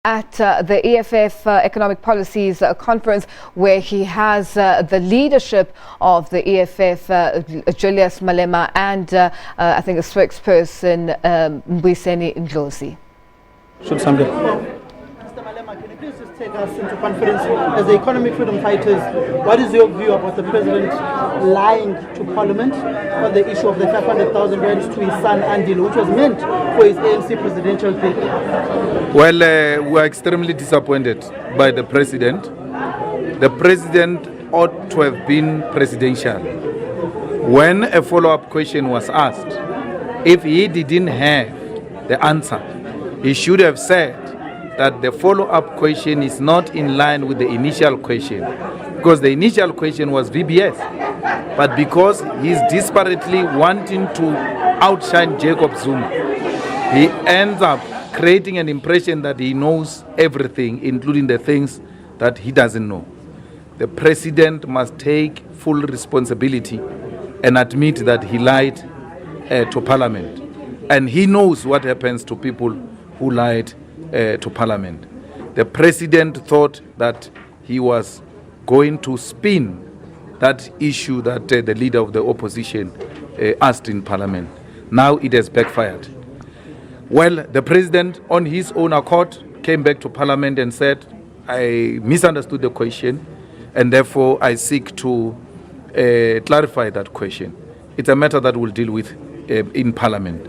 at the EFF Economic Policies Conference, where he has the leadership of the EFF, Julius Malema, and I think a spokesperson, Mbete Ndlozi. Mr. Malema, can you please just take us into conference as the economic freedom fighters? What is your view about the president lying to Parliament on the issue of the 500,000 rands to his son Andile, which was meant for his ANC presidential pick? Well, we are extremely disappointed by the president. The president ought to have been presidential. When a follow-up question was asked, if he didn't have the answer, he should have said that the follow-up question is not in line with the initial question, because the initial question was VBS. But because he's desperately wanting to outshine Jacob Zuma, he ends up creating an impression that he knows everything, including the things that he doesn't know. The president must take full responsibility and admit that he lied to Parliament. And he knows what happens to people who lied to Parliament. The president thought that he was going to spin that issue that the leader of the opposition asked in Parliament. Now it has backfired. Well, the president, on his own accord, came back to Parliament and said, I misunderstood the question, and therefore I seek to clarify that question. It's a matter that we'll deal with in Parliament.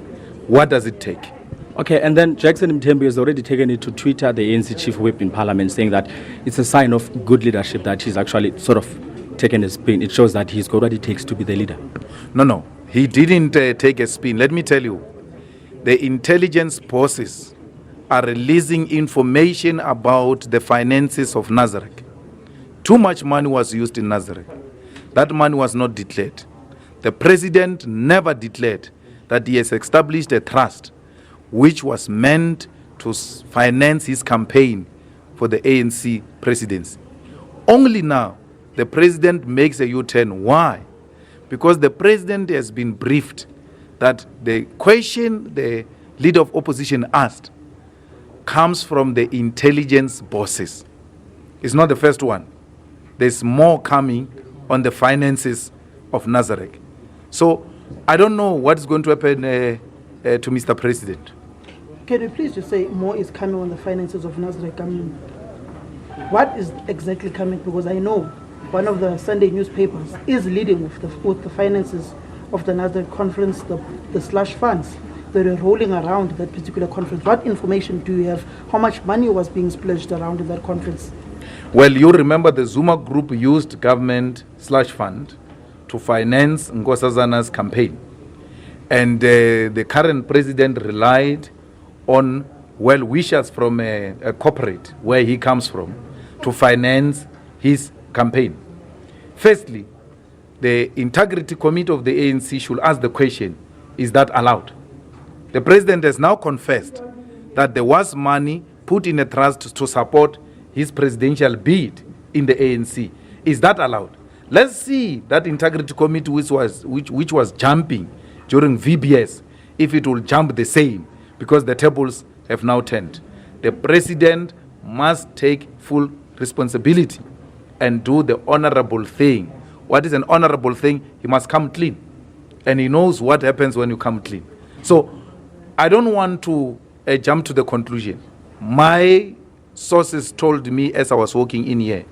What does it take? Okay, and then Jackson Mthembu has already taken it to Twitter, the ANC chief whip in Parliament, saying that it's a sign of good leadership that he's actually sort of taken a spin. It shows that he's got what it takes to be the leader. No, he didn't take a spin. Let me tell you, the intelligence bosses are releasing information about the finances of Nazareth. Too much money was used in Nazareth. That money was not declared. The president never declared that he has established a trust which was meant to finance his campaign for the ANC presidency. Only now the president makes a U-turn. Why? Because the president has been briefed that the question the leader of opposition asked comes from the intelligence bosses. It's not the first one. There's more coming on the finances of Nazareth. So I don't know what's going to happen to Mr. President. Can you please just say more is coming on the finances of Nazareth? What is exactly coming? Because I know one of the Sunday newspapers is leading with the finances of the Nazareth conference, the slush funds that are rolling around that particular conference. What information do you have? How much money was being splashed around in that conference? Well, you remember the Zuma group used government slush fund to finance Nkosazana's campaign. And the current president relied on well-wishers from a corporate where he comes from to finance his campaign. Firstly, the Integrity Committee of the ANC should ask the question, is that allowed? The president has now confessed that there was money put in a trust to support his presidential bid in the ANC. Is that allowed? Let's see that Integrity Committee which was jumping during VBS, if it will jump the same, because the tables have now turned. The president must take full responsibility and do the honorable thing. What is an honorable thing? He must come clean. And he knows what happens when you come clean. So I don't want to jump to the conclusion. My sources told me as I was walking in here,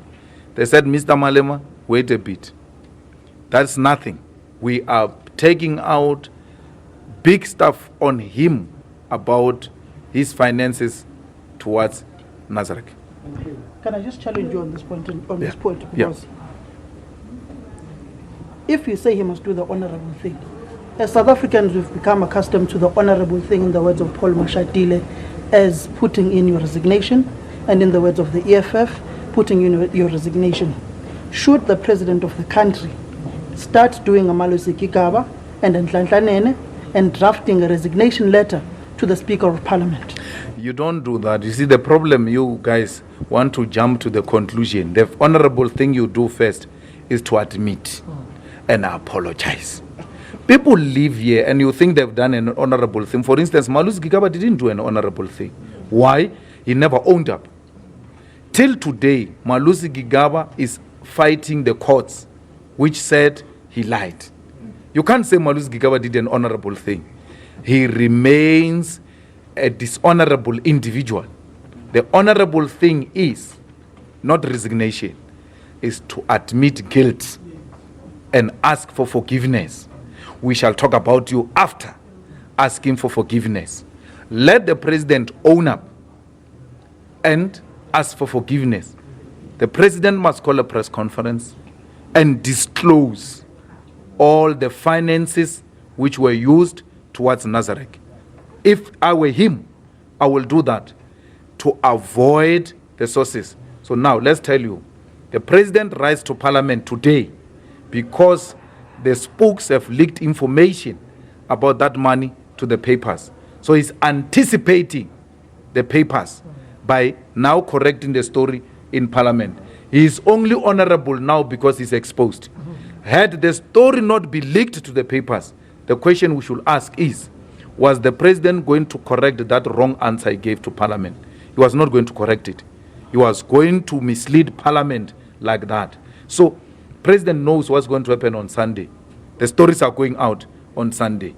they said, Mr. Malema, wait a bit. That's nothing. We are taking out big stuff on him about his finances towards Nazareth. Can I just challenge you on this point? Because if you say he must do the honorable thing, as South Africans, we've become accustomed to the honorable thing, in the words of Paul Mashatile, as putting in your resignation, and in the words of the EFF, putting in your resignation. Should the president of the country start doing a Malusi Kikaba and Nhlanhlanene and drafting a resignation letter to the Speaker of Parliament? You don't do that. You see, the problem, you guys want to jump to the conclusion. The honorable thing you do first is to admit and apologize. People live here and you think they've done an honorable thing. For instance, Malusi Kikaba didn't do an honorable thing. Why? He never owned up. Till today, Malusi Gigaba is fighting the courts, which said he lied. You can't say Malusi Gigaba did an honorable thing. He remains a dishonorable individual. The honorable thing is not resignation, is to admit guilt and ask for forgiveness. We shall talk about you after asking for forgiveness. Let the president own up and ask for forgiveness. The president must call a press conference and disclose all the finances which were used towards Nazareth. If I were him, I will do that to avoid the sources. So now let's tell you, the president writes to parliament today because the spooks have leaked information about that money to the papers. So he's anticipating the papers by now correcting the story in parliament. He is only honorable now because he's exposed. Had the story not been leaked to the papers, the question we should ask is, was the president going to correct that wrong answer he gave to parliament? He was not going to correct it. He was going to mislead parliament like that. So president knows what's going to happen on Sunday. The stories are going out on Sunday.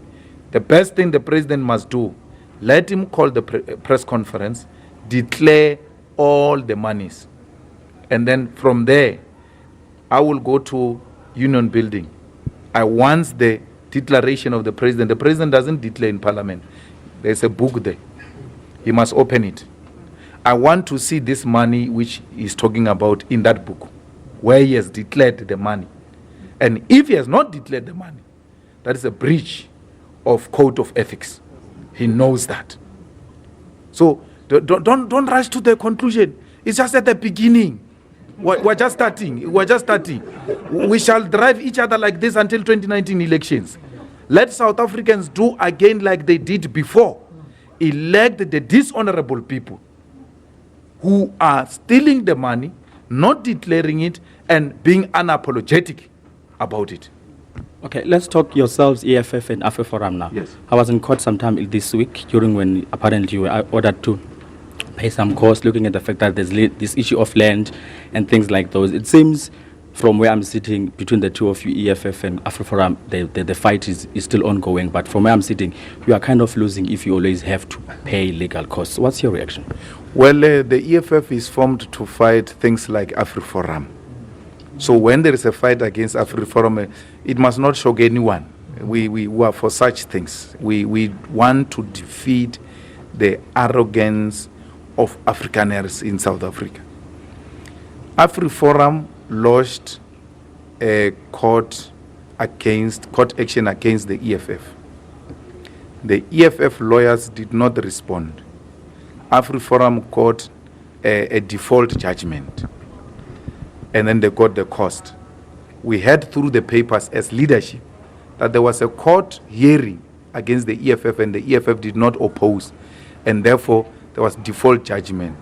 The best thing the president must do, let him call the press conference, declare all the monies. And then from there, I will go to Union Building. I want the declaration of the president. The president doesn't declare in parliament. There's a book there. He must open it. I want to see this money which he's talking about in that book, where he has declared the money. And if he has not declared the money, that is a breach of code of ethics. He knows that. So don't rush to the conclusion. It's just at the beginning. We're just starting. We shall drive each other like this until 2019 elections. Let South Africans do again like they did before. Elect the dishonorable people who are stealing the money, not declaring it, and being unapologetic about it. Okay, let's talk yourselves, EFF and AfriForum now. Yes. I was in court sometime this week during when apparently you were ordered to pay some costs, looking at the fact that there's this issue of land and things like those. It seems from where I'm sitting between the two of you, EFF and AfriForum, the fight is still ongoing. But from where I'm sitting, you are kind of losing if you always have to pay legal costs. What's your reaction? Well, the EFF is formed to fight things like AfriForum. So when there is a fight against AfriForum, it must not shock anyone. We are for such things. We want to defeat the arrogance of Afrikaners in South Africa. AfriForum lodged a court action against the EFF. The EFF lawyers did not respond. AfriForum got a default judgment, and then they got the cost. We heard through the papers as leadership that there was a court hearing against the EFF and the EFF did not oppose, and therefore there was default judgment.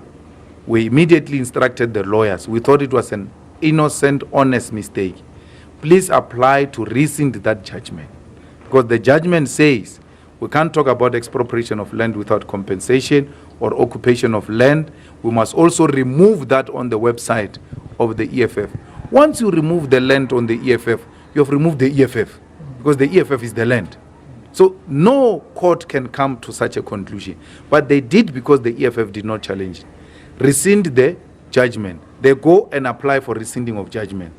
We immediately instructed the lawyers. We thought it was an innocent, honest mistake. Please apply to rescind that judgment, because the judgment says we can't talk about expropriation of land without compensation or occupation of land. We must also remove that on the website of the EFF. Once you remove the land on the EFF, you have removed the EFF, because the EFF is the land. So no court can come to such a conclusion. But they did because the EFF did not challenge it. Rescind the judgment. They go and apply for rescinding of judgment.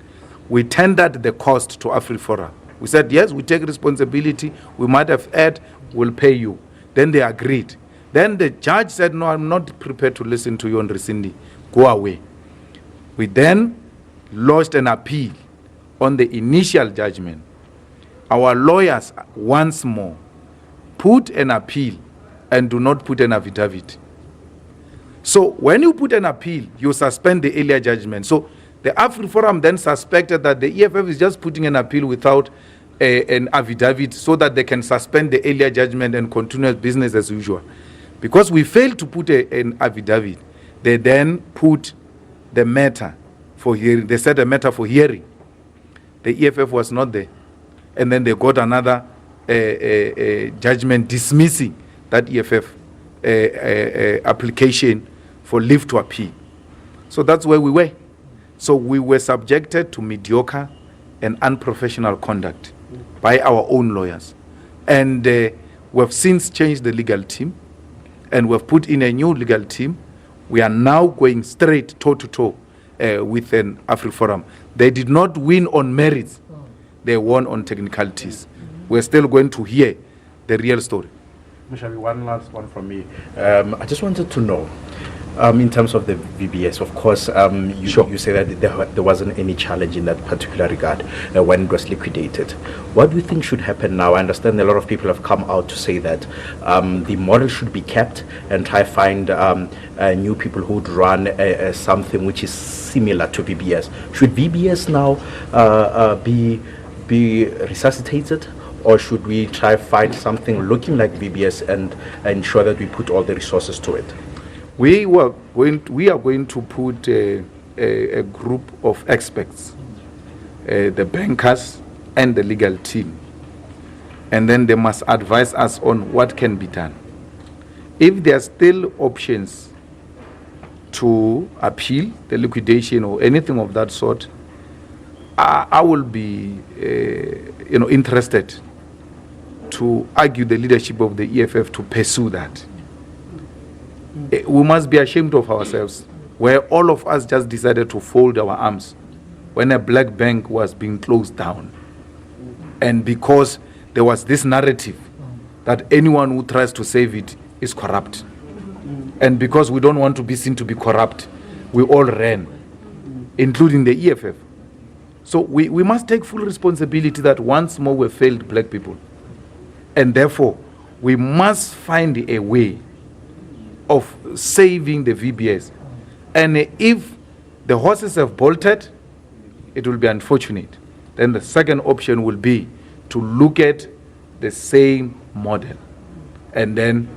We tendered the cost to AfriForum. We said, yes, we take responsibility. We might have erred. We'll pay you. Then they agreed. Then the judge said, no, I'm not prepared to listen to you on rescinding. Go away. We then lodged an appeal on the initial judgment. Our lawyers, once more, put an appeal and do not put an affidavit. So when you put an appeal, you suspend the earlier judgment. So the AfriForum then suspected that the EFF is just putting an appeal without an affidavit so that they can suspend the earlier judgment and continue business as usual. Because we failed to put an affidavit, they then put the matter for hearing. They set a matter for hearing. The EFF was not there. And then they got another judgment dismissing that EFF application for leave to appeal. So that's where we were. So we were subjected to mediocre and unprofessional conduct by our own lawyers. And we've since changed the legal team, and we've put in a new legal team. We are now going straight toe-to-toe with an AfriForum. They did not win on merits. They won on technicalities. We're still going to hear the real story. Mishabi, one last one from me. I just wanted to know, in terms of the VBS, of course, you say that there wasn't any challenge in that particular regard when it was liquidated. What do you think should happen now? I understand a lot of people have come out to say that the model should be kept and try find new people who would run something which is similar to VBS. Should VBS now be resuscitated? Or should we try find something looking like VBS and ensure that we put all the resources to it? We are going to put a group of experts, the bankers and the legal team, and then they must advise us on what can be done. If there are still options to appeal the liquidation or anything of that sort, I will be interested to argue the leadership of the EFF to pursue that. We must be ashamed of ourselves, where all of us just decided to fold our arms when a black bank was being closed down. And because there was this narrative that anyone who tries to save it is corrupt. And because we don't want to be seen to be corrupt, we all ran, including the EFF. So we must take full responsibility that once more we failed black people. And therefore, we must find a way of saving the VBS. And if the horses have bolted, it will be unfortunate. Then the second option will be to look at the same model and then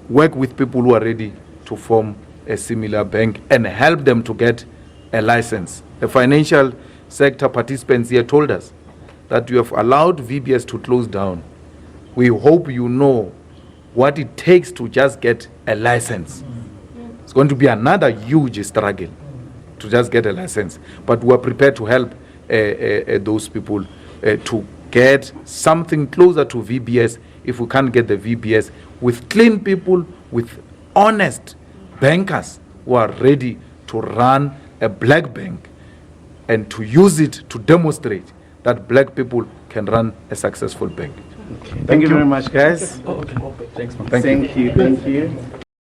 work with people who are ready to form a similar bank and help them to get a license. The financial sector participants here told us that you have allowed VBS to close down. We hope you know what it takes to just get a license. It's going to be another huge struggle to just get a license. But we're prepared to help those people to get something closer to VBS if we can't get the VBS with clean people, with honest bankers who are ready to run a black bank and to use it to demonstrate that black people can run a successful bank. Okay. Thank you very much, guys. Thanks, man. Thank you.